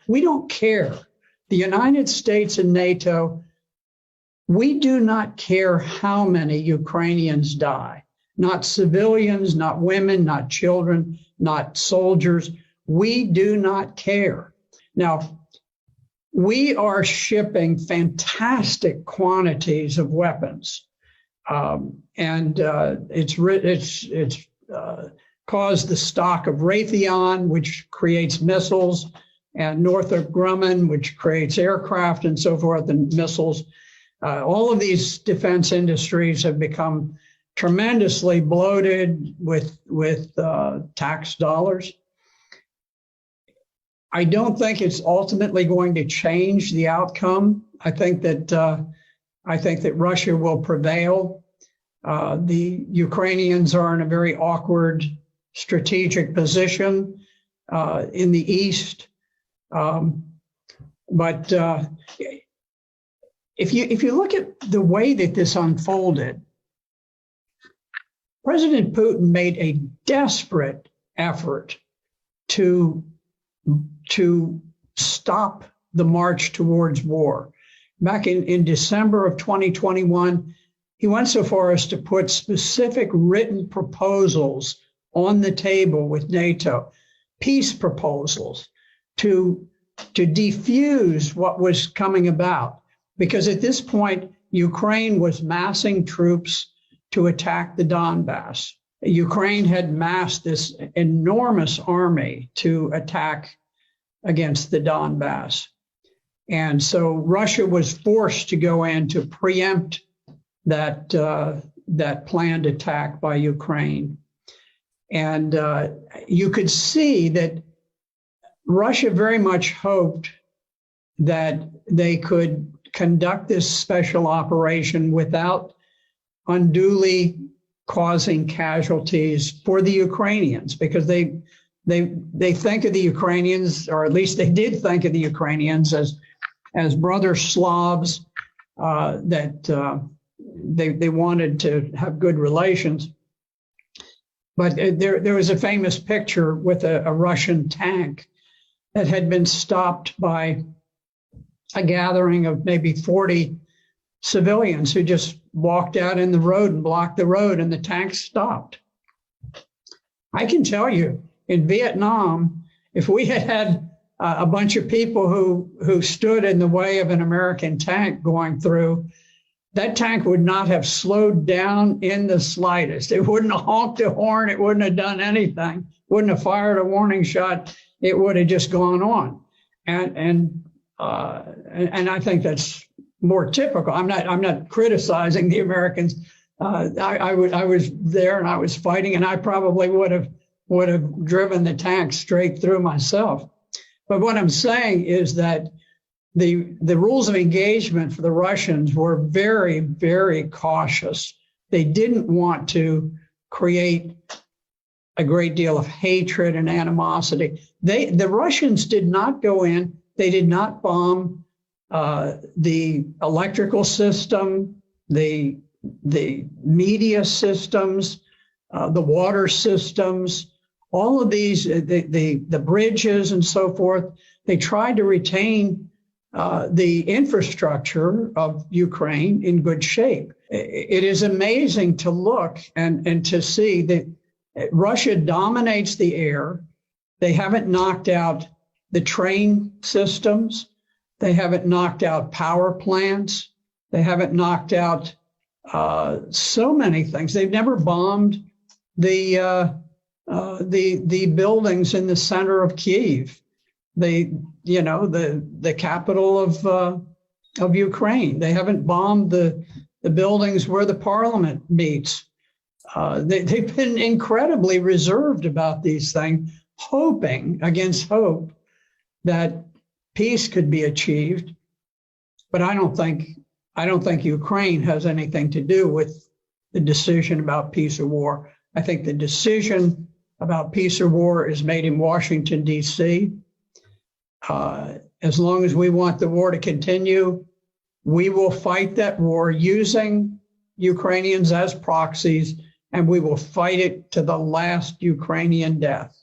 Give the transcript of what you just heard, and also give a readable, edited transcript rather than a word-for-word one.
We don't care. The United States and NATO, we do not care how many Ukrainians die. Not civilians, not women, not children, not soldiers. We do not care. Now, we are shipping fantastic quantities of weapons, and it's caused the stock of Raytheon, which creates missiles, and Northrop Grumman, which creates aircraft and so forth, and missiles. All of these defense industries have become tremendously bloated with tax dollars. I don't think it's ultimately going to change the outcome. I think that Russia will prevail. The Ukrainians are in a very awkward strategic position in the East. But if you look at the way that this unfolded, President Putin made a desperate effort to stop the march towards war. Back in December of 2021, he went so far as to put specific written proposals on the table with NATO, peace proposals to defuse what was coming about. Because at this point, Ukraine was massing troops to attack the Donbass. Ukraine had massed this enormous army to attack against the Donbass. And so Russia was forced to go in to preempt that planned attack by Ukraine. And you could see that Russia very much hoped that they could conduct this special operation without unduly causing casualties for the Ukrainians, because they think of the Ukrainians, or at least they did think of the Ukrainians as brother Slavs, that they wanted to have good relations. But there was a famous picture with a Russian tank that had been stopped by a gathering of maybe 40 civilians who just walked out in the road and blocked the road, and the tank stopped. I can tell you, in Vietnam, if we had had a bunch of people who stood in the way of an American tank going through, that tank would not have slowed down in the slightest. It wouldn't have honked a horn. It wouldn't have done anything. Wouldn't have fired a warning shot. It would have just gone on. And I think that's more typical. I'm not criticizing the Americans. I was there and I was fighting, and I probably would have driven the tank straight through myself. But what I'm saying is that the rules of engagement for the Russians were very, very cautious. They didn't want to create a great deal of hatred and animosity. The Russians did not go in. They did not bomb the electrical system, the media systems, the water systems, all of these, the bridges and so forth. They tried to retain the infrastructure of Ukraine in good shape. It is amazing to look and to see that Russia dominates the air. They haven't knocked out the train systems. They haven't knocked out power plants. They haven't knocked out so many things. They've never bombed the buildings in the center of Kyiv, the capital of Ukraine. They haven't bombed the buildings where the parliament meets. They've been incredibly reserved about these things, hoping against hope that peace could be achieved. But I don't think Ukraine has anything to do with the decision about peace or war. I think the decision about peace or war is made in Washington, D.C. As long as we want the war to continue, we will fight that war using Ukrainians as proxies, and we will fight it to the last Ukrainian death.